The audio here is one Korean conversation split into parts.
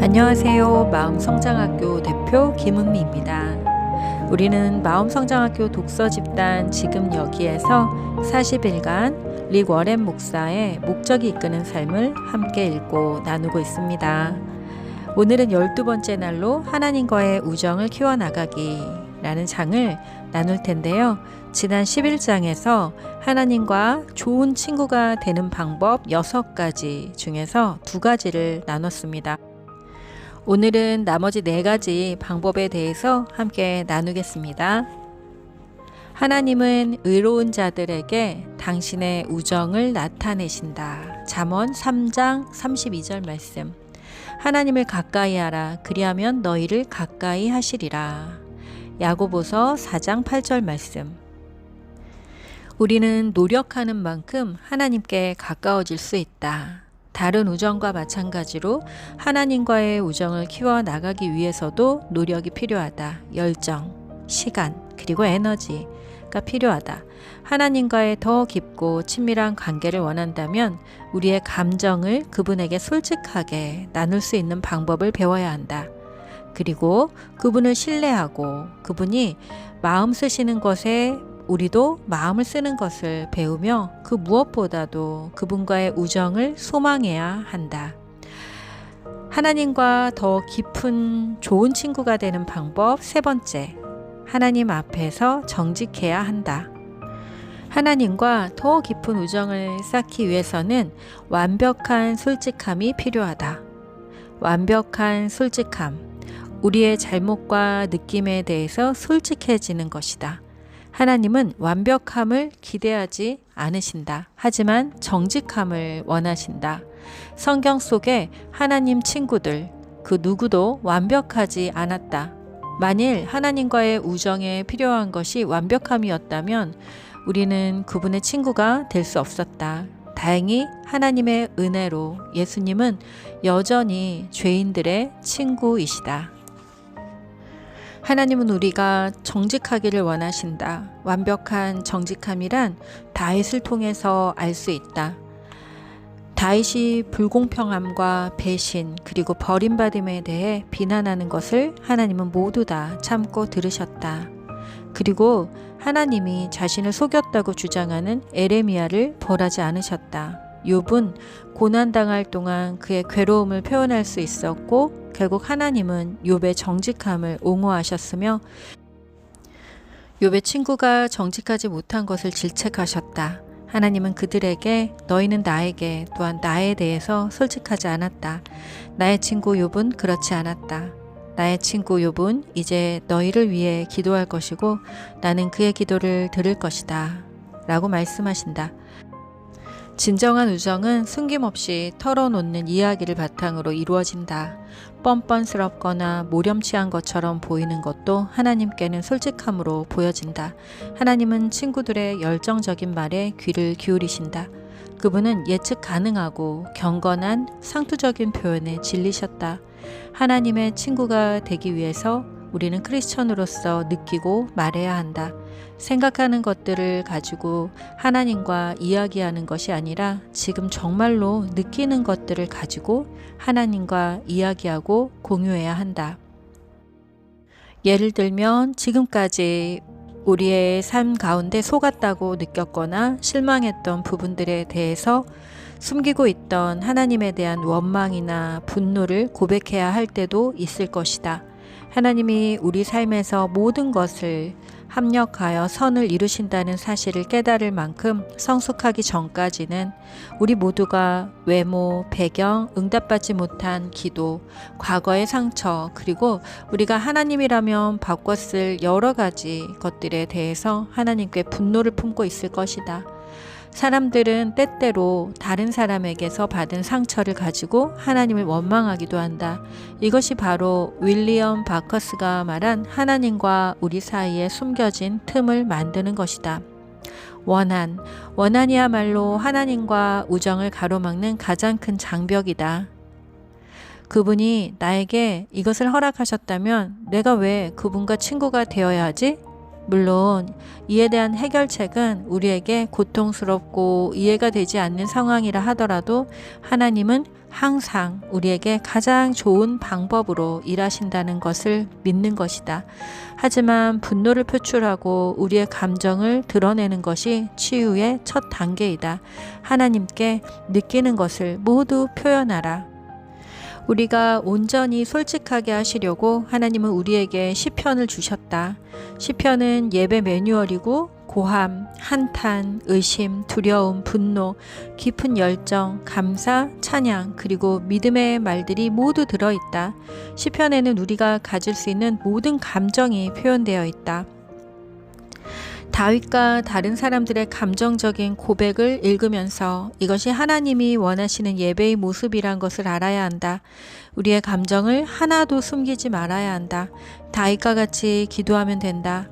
안녕하세요. 마음성장학교 대표 김은미입니다. 우리는 마음성장학교 독서집단 지금 여기에서 40일간 릭 워렌 목사의 목적이 이끄는 삶을 함께 읽고 나누고 있습니다. 오늘은 12번째 날로 하나님과의 우정을 키워나가기 라는 장을 나눌 텐데요. 지난 11장에서 하나님과 좋은 친구가 되는 방법 6가지 중에서 2가지를 나눴습니다. 오늘은 나머지 4가지 방법에 대해서 함께 나누겠습니다. 하나님은 의로운 자들에게 당신의 우정을 나타내신다. 잠언 3장 32절 말씀. 하나님을 가까이 하라. 그리하면 너희를 가까이 하시리라. 야고보서 4장 8절 말씀. 우리는 노력하는 만큼 하나님께 가까워질 수 있다. 다른 우정과 마찬가지로 하나님과의 우정을 키워나가기 위해서도 노력이 필요하다. 열정, 시간, 그리고 에너지가 필요하다. 하나님과의 더 깊고 친밀한 관계를 원한다면 우리의 감정을 그분에게 솔직하게 나눌 수 있는 방법을 배워야 한다. 그리고 그분을 신뢰하고 그분이 마음 쓰시는 것에 우리도 마음을 쓰는 것을 배우며 그 무엇보다도 그분과의 우정을 소망해야 한다. 하나님과 더 깊은 좋은 친구가 되는 방법 3번째, 하나님 앞에서 정직해야 한다. 하나님과 더 깊은 우정을 쌓기 위해서는 완벽한 솔직함이 필요하다. 완벽한 솔직함, 우리의 잘못과 느낌에 대해서 솔직해지는 것이다. 하나님은 완벽함을 기대하지 않으신다. 하지만 정직함을 원하신다. 성경 속에 하나님 친구들, 그 누구도 완벽하지 않았다. 만일 하나님과의 우정에 필요한 것이 완벽함이었다면 우리는 그분의 친구가 될 수 없었다. 다행히 하나님의 은혜로 예수님은 여전히 죄인들의 친구이시다. 하나님은 우리가 정직하기를 원하신다. 완벽한 정직함이란 다윗을 통해서 알 수 있다. 다윗이 불공평함과 배신 그리고 버림받음에 대해 비난하는 것을 하나님은 모두 다 참고 들으셨다. 그리고 하나님이 자신을 속였다고 주장하는 에레미야를 벌하지 않으셨다. 욥은 고난당할 동안 그의 괴로움을 표현할 수 있었고 결국 하나님은 욥의 정직함을 옹호하셨으며 욥의 친구가 정직하지 못한 것을 질책하셨다. 하나님은 그들에게 너희는 나에게 또한 나에 대해서 솔직하지 않았다. 나의 친구 욥은 그렇지 않았다. 나의 친구 욥은 이제 너희를 위해 기도할 것이고 나는 그의 기도를 들을 것이다. 라고 말씀하신다. 진정한 우정은 숨김없이 털어놓는 이야기를 바탕으로 이루어진다. 뻔뻔스럽거나 모렴치한 것처럼 보이는 것도 하나님께는 솔직함으로 보여진다. 하나님은 친구들의 열정적인 말에 귀를 기울이신다. 그분은 예측 가능하고 경건한 상투적인 표현에 질리셨다. 하나님의 친구가 되기 위해서 우리는 크리스천으로서 느끼고 말해야 한다. 생각하는 것들을 가지고 하나님과 이야기하는 것이 아니라 지금 정말로 느끼는 것들을 가지고 하나님과 이야기하고 공유해야 한다. 예를 들면 지금까지 우리의 삶 가운데 속았다고 느꼈거나 실망했던 부분들에 대해서 숨기고 있던 하나님에 대한 원망이나 분노를 고백해야 할 때도 있을 것이다. 하나님이 우리 삶에서 모든 것을 합력하여 선을 이루신다는 사실을 깨달을 만큼 성숙하기 전까지는 우리 모두가 외모, 배경, 응답받지 못한 기도, 과거의 상처, 그리고 우리가 하나님이라면 바꿨을 여러 가지 것들에 대해서 하나님께 분노를 품고 있을 것이다. 사람들은 때때로 다른 사람에게서 받은 상처를 가지고 하나님을 원망하기도 한다. 이것이 바로 윌리엄 바커스가 말한 하나님과 우리 사이에 숨겨진 틈을 만드는 것이다. 원한이야말로 하나님과 우정을 가로막는 가장 큰 장벽이다. 그분이 나에게 이것을 허락하셨다면 내가 왜 그분과 친구가 되어야 하지? 물론 이에 대한 해결책은 우리에게 고통스럽고 이해가 되지 않는 상황이라 하더라도 하나님은 항상 우리에게 가장 좋은 방법으로 일하신다는 것을 믿는 것이다. 하지만 분노를 표출하고 우리의 감정을 드러내는 것이 치유의 첫 단계이다. 하나님께 느끼는 것을 모두 표현하라. 우리가 온전히 솔직하게 하시려고 하나님은 우리에게 시편을 주셨다. 시편은 예배 매뉴얼이고 고함, 한탄, 의심, 두려움, 분노, 깊은 열정, 감사, 찬양, 그리고 믿음의 말들이 모두 들어있다. 시편에는 우리가 가질 수 있는 모든 감정이 표현되어 있다. 다윗과 다른 사람들의 감정적인 고백을 읽으면서 이것이 하나님이 원하시는 예배의 모습이란 것을 알아야 한다. 우리의 감정을 하나도 숨기지 말아야 한다. 다윗과 같이 기도하면 된다.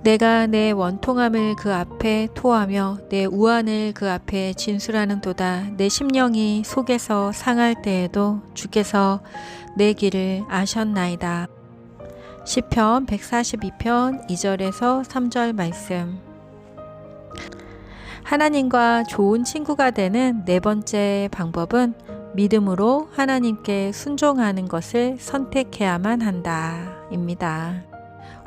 내가 내 원통함을 그 앞에 토하며 내 우환을 그 앞에 진술하는도다. 내 심령이 속에서 상할 때에도 주께서 내 길을 아셨나이다. 시편 142편 2절에서 3절 말씀. 하나님과 좋은 친구가 되는 네 번째 방법은 믿음으로 하나님께 순종하는 것을 선택해야만 한다 입니다.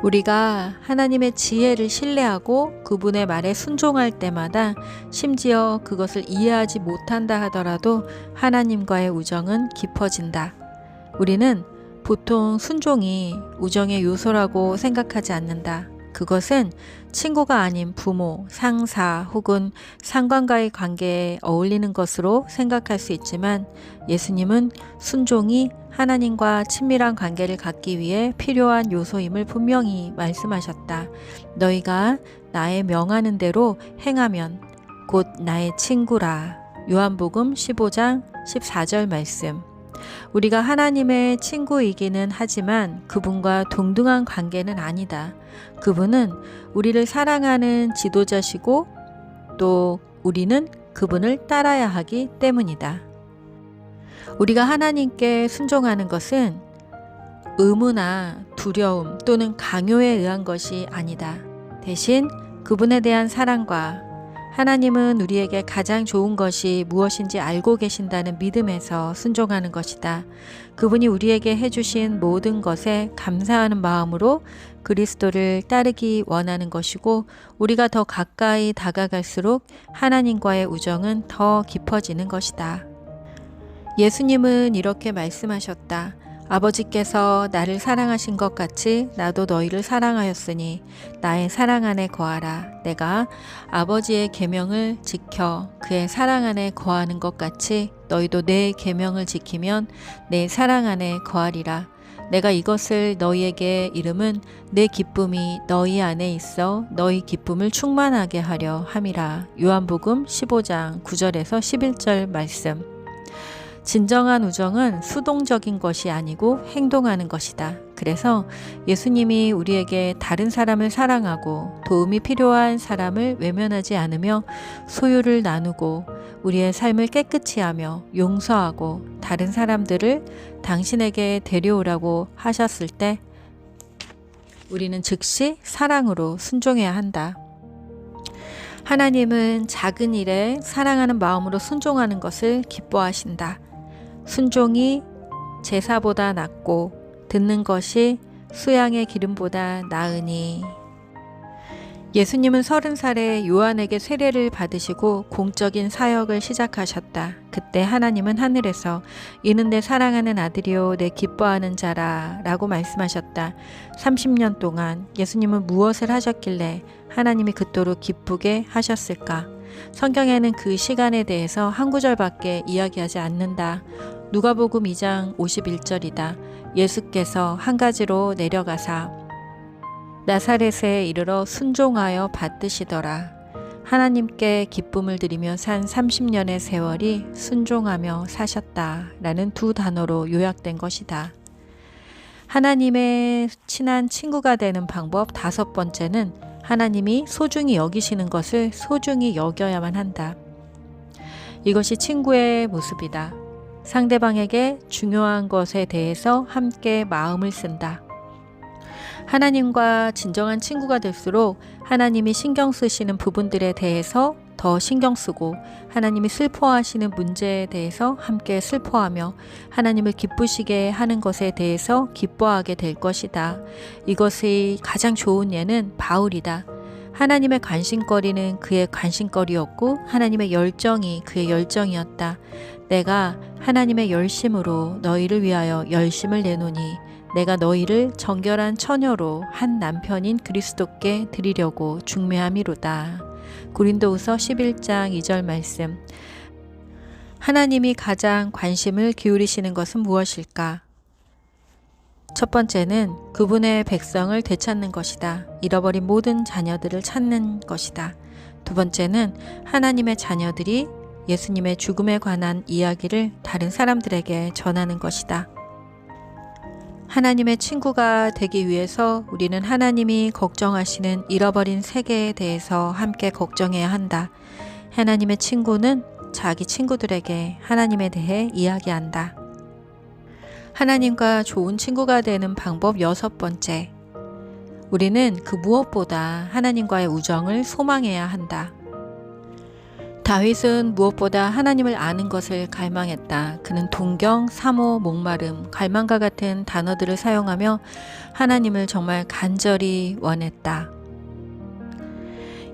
우리가 하나님의 지혜를 신뢰하고 그분의 말에 순종할 때마다 심지어 그것을 이해하지 못한다 하더라도 하나님과의 우정은 깊어진다. 우리는 보통 순종이 우정의 요소라고 생각하지 않는다. 그것은 친구가 아닌 부모, 상사 혹은 상관과의 관계에 어울리는 것으로 생각할 수 있지만 예수님은 순종이 하나님과 친밀한 관계를 갖기 위해 필요한 요소임을 분명히 말씀하셨다. 너희가 나의 명하는 대로 행하면 곧 나의 친구라. 요한복음 15장 14절 말씀. 우리가 하나님의 친구이기는 하지만 그분과 동등한 관계는 아니다. 그분은 우리를 사랑하는 지도자시고 또 우리는 그분을 따라야 하기 때문이다. 우리가 하나님께 순종하는 것은 의무나 두려움 또는 강요에 의한 것이 아니다. 대신 그분에 대한 사랑과 하나님은 우리에게 가장 좋은 것이 무엇인지 알고 계신다는 믿음에서 순종하는 것이다. 그분이 우리에게 해주신 모든 것에 감사하는 마음으로 그리스도를 따르기 원하는 것이고 우리가 더 가까이 다가갈수록 하나님과의 우정은 더 깊어지는 것이다. 예수님은 이렇게 말씀하셨다. 아버지께서 나를 사랑하신 것 같이 나도 너희를 사랑하였으니 나의 사랑 안에 거하라. 내가 아버지의 계명을 지켜 그의 사랑 안에 거하는 것 같이 너희도 내 계명을 지키면 내 사랑 안에 거하리라. 내가 이것을 너희에게 이름은 내 기쁨이 너희 안에 있어 너희 기쁨을 충만하게 하려 함이라. 요한복음 15장 9절에서 11절 말씀. 진정한 우정은 수동적인 것이 아니고 행동하는 것이다. 그래서 예수님이 우리에게 다른 사람을 사랑하고 도움이 필요한 사람을 외면하지 않으며 소유를 나누고 우리의 삶을 깨끗이 하며 용서하고 다른 사람들을 당신에게 데려오라고 하셨을 때 우리는 즉시 사랑으로 순종해야 한다. 하나님은 작은 일에 사랑하는 마음으로 순종하는 것을 기뻐하신다. 순종이 제사보다 낫고 듣는 것이 수양의 기름보다 나으니. 예수님은 30살에 요한에게 세례를 받으시고 공적인 사역을 시작하셨다. 그때 하나님은 하늘에서 이는 내 사랑하는 아들이요 내 기뻐하는 자라 라고 말씀하셨다. 30년 동안 예수님은 무엇을 하셨길래 하나님이 그토록 기쁘게 하셨을까? 성경에는 그 시간에 대해서 한 구절밖에 이야기하지 않는다. 누가복음 2장 51절이다. 예수께서 한 가지로 내려가사 나사렛에 이르러 순종하여 받드시더라. 하나님께 기쁨을 드리며 산 30년의 세월이 순종하며 사셨다 라는 두 단어로 요약된 것이다. 하나님의 친한 친구가 되는 방법 5번째는 하나님이 소중히 여기시는 것을 소중히 여겨야만 한다. 이것이 친구의 모습이다. 상대방에게 중요한 것에 대해서 함께 마음을 쓴다. 하나님과 진정한 친구가 될수록 하나님이 신경 쓰시는 부분들에 대해서 더 신경 쓰고 하나님이 슬퍼하시는 문제에 대해서 함께 슬퍼하며 하나님을 기쁘시게 하는 것에 대해서 기뻐하게 될 것이다. 이것의 가장 좋은 예는 바울이다. 하나님의 관심거리는 그의 관심거리였고 하나님의 열정이 그의 열정이었다. 내가 하나님의 열심으로 너희를 위하여 열심을 내노니 내가 너희를 정결한 처녀로 한 남편인 그리스도께 드리려고 중매함이로다. 고린도후서 11장 2절 말씀. 하나님이 가장 관심을 기울이시는 것은 무엇일까? 첫 번째는 그분의 백성을 되찾는 것이다. 잃어버린 모든 자녀들을 찾는 것이다. 두 번째는 하나님의 자녀들이 예수님의 죽음에 관한 이야기를 다른 사람들에게 전하는 것이다. 하나님의 친구가 되기 위해서 우리는 하나님이 걱정하시는 잃어버린 세계에 대해서 함께 걱정해야 한다. 하나님의 친구는 자기 친구들에게 하나님에 대해 이야기한다. 하나님과 좋은 친구가 되는 방법 6번째. 우리는 그 무엇보다 하나님과의 우정을 소망해야 한다. 다윗은 무엇보다 하나님을 아는 것을 갈망했다. 그는 동경, 사모, 목마름, 갈망과 같은 단어들을 사용하며 하나님을 정말 간절히 원했다.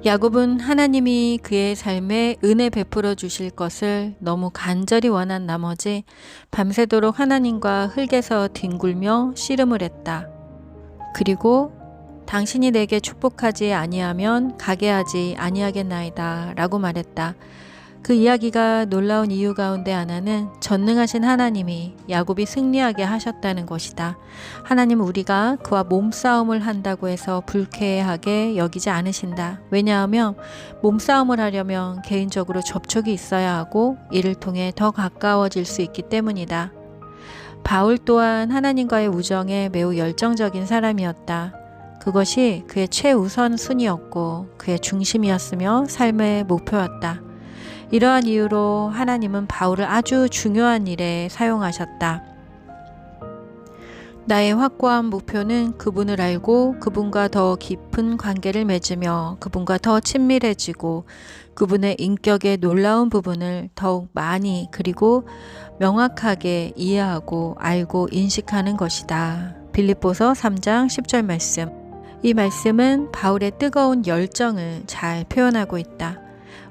야곱은 하나님이 그의 삶에 은혜 베풀어 주실 것을 너무 간절히 원한 나머지 밤새도록 하나님과 흙에서 뒹굴며 씨름을 했다. 그리고 당신이 내게 축복하지 아니하면 가게 하지 아니하겠나이다 라고 말했다. 그 이야기가 놀라운 이유 가운데 하나는 전능하신 하나님이 야곱이 승리하게 하셨다는 것이다. 하나님은 우리가 그와 몸싸움을 한다고 해서 불쾌하게 여기지 않으신다. 왜냐하면 몸싸움을 하려면 개인적으로 접촉이 있어야 하고 이를 통해 더 가까워질 수 있기 때문이다. 바울 또한 하나님과의 우정에 매우 열정적인 사람이었다. 그것이 그의 최우선 순위였고 그의 중심이었으며 삶의 목표였다. 이러한 이유로 하나님은 바울을 아주 중요한 일에 사용하셨다. 나의 확고한 목표는 그분을 알고 그분과 더 깊은 관계를 맺으며 그분과 더 친밀해지고 그분의 인격의 놀라운 부분을 더욱 많이 그리고 명확하게 이해하고 알고 인식하는 것이다. 빌립보서 3장 10절 말씀. 이 말씀은 바울의 뜨거운 열정을 잘 표현하고 있다.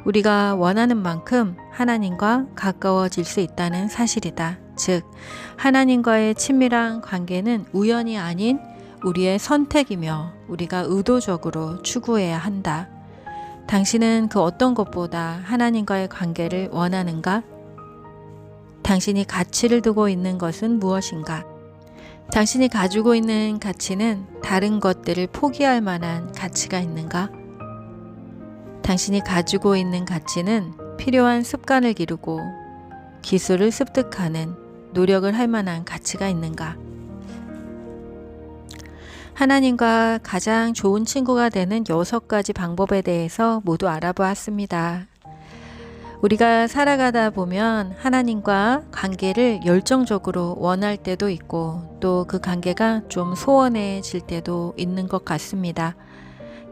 우리가 원하는 만큼 하나님과 가까워질 수 있다는 사실이다. 즉, 하나님과의 친밀한 관계는 우연이 아닌 우리의 선택이며 우리가 의도적으로 추구해야 한다. 당신은 그 어떤 것보다 하나님과의 관계를 원하는가? 당신이 가치를 두고 있는 것은 무엇인가? 당신이 가지고 있는 가치는 다른 것들을 포기할 만한 가치가 있는가? 당신이 가지고 있는 가치는 필요한 습관을 기르고 기술을 습득하는 노력을 할 만한 가치가 있는가? 하나님과 가장 좋은 친구가 되는 6가지 방법에 대해서 모두 알아보았습니다. 우리가 살아가다 보면 하나님과 관계를 열정적으로 원할 때도 있고 또 그 관계가 좀 소원해질 때도 있는 것 같습니다.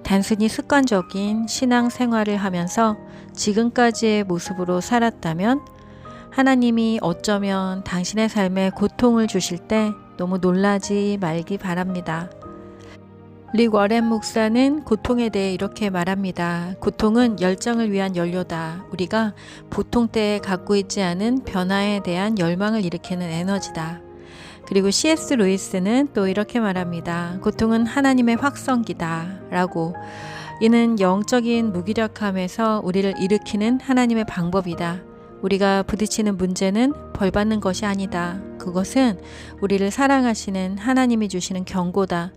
단순히 습관적인 신앙 생활을 하면서 지금까지의 모습으로 살았다면 하나님이 어쩌면 당신의 삶에 고통을 주실 때 너무 놀라지 말기 바랍니다. 릭 워렌 목사는 고통에 대해 이렇게 말합니다. 고통은 열정을 위한 연료다. 우리가 보통 때에 갖고 있지 않은 변화에 대한 열망을 일으키는 에너지다. 그리고 C.S. 루이스는 또 이렇게 말합니다. 고통은 하나님의 확성기다 라고. 이는 영적인 무기력함에서 우리를 일으키는 하나님의 방법이다. 우리가 부딪히는 문제는 벌받는 것이 아니다. 그것은 우리를 사랑하시는 하나님이 주시는 경고다.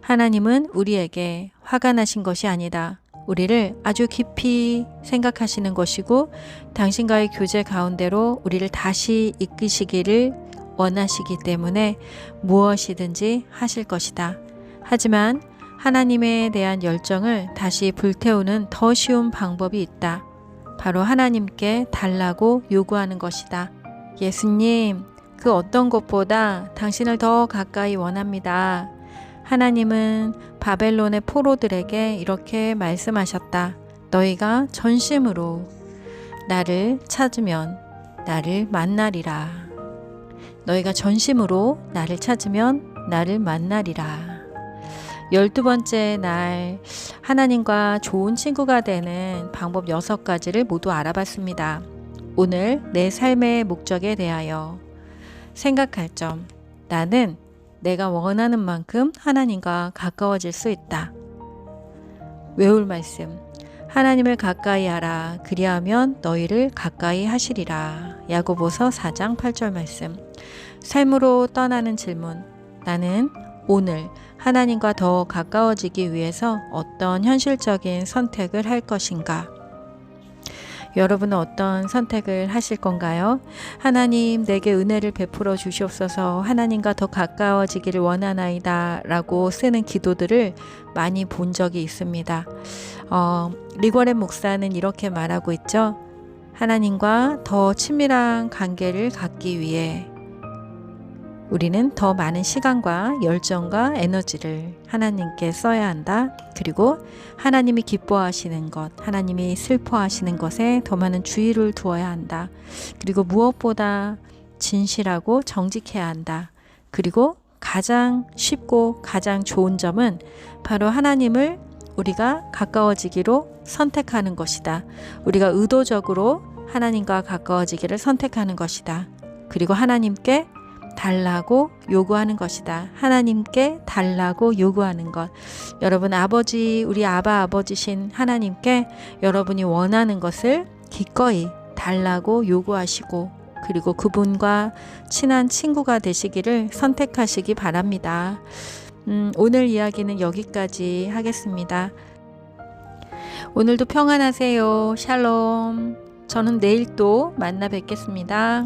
하나님은 우리에게 화가 나신 것이 아니다. 우리를 아주 깊이 생각하시는 것이고 당신과의 교제 가운데로 우리를 다시 이끄시기를 원하시기 때문에 무엇이든지 하실 것이다. 하지만 하나님에 대한 열정을 다시 불태우는 더 쉬운 방법이 있다. 바로 하나님께 달라고 요구하는 것이다. 예수님, 그 어떤 것보다 당신을 더 가까이 원합니다. 하나님은 바벨론의 포로들에게 이렇게 말씀하셨다. 너희가 전심으로 나를 찾으면 나를 만나리라. 너희가 전심으로 나를 찾으면 나를 만나리라. 12번째 날 하나님과 좋은 친구가 되는 방법 6가지를 모두 알아봤습니다. 오늘 내 삶의 목적에 대하여 생각할 점. 나는 내가 원하는 만큼 하나님과 가까워질 수 있다. 외울 말씀. 하나님을 가까이 하라. 그리하면 너희를 가까이 하시리라. 야고보서 4장 8절 말씀. 삶으로 떠나는 질문. 나는 오늘 하나님과 더 가까워지기 위해서 어떤 현실적인 선택을 할 것인가? 여러분은 어떤 선택을 하실 건가요? 하나님 내게 은혜를 베풀어 주시옵소서. 하나님과 더 가까워지기를 원하나이다 라고 쓰는 기도들을 많이 본 적이 있습니다. 리거렌 목사는 이렇게 말하고 있죠. 하나님과 더 친밀한 관계를 갖기 위해 우리는 더 많은 시간과 열정과 에너지를 하나님께 써야 한다. 그리고 하나님이 기뻐하시는 것, 하나님이 슬퍼하시는 것에 더 많은 주의를 두어야 한다. 그리고 무엇보다 진실하고 정직해야 한다. 그리고 가장 쉽고 가장 좋은 점은 바로 하나님을 우리가 가까워지기로 선택하는 것이다. 우리가 의도적으로 하나님과 가까워지기를 선택하는 것이다. 그리고 하나님께 달라고 요구하는 것이다. 하나님께 달라고 요구하는 것. 여러분 아버지, 우리 아버지신 하나님께 여러분이 원하는 것을 기꺼이 달라고 요구하시고 그리고 그분과 친한 친구가 되시기를 선택하시기 바랍니다. 오늘 이야기는 여기까지 하겠습니다. 오늘도 평안하세요. 샬롬. 저는 내일 또 만나 뵙겠습니다.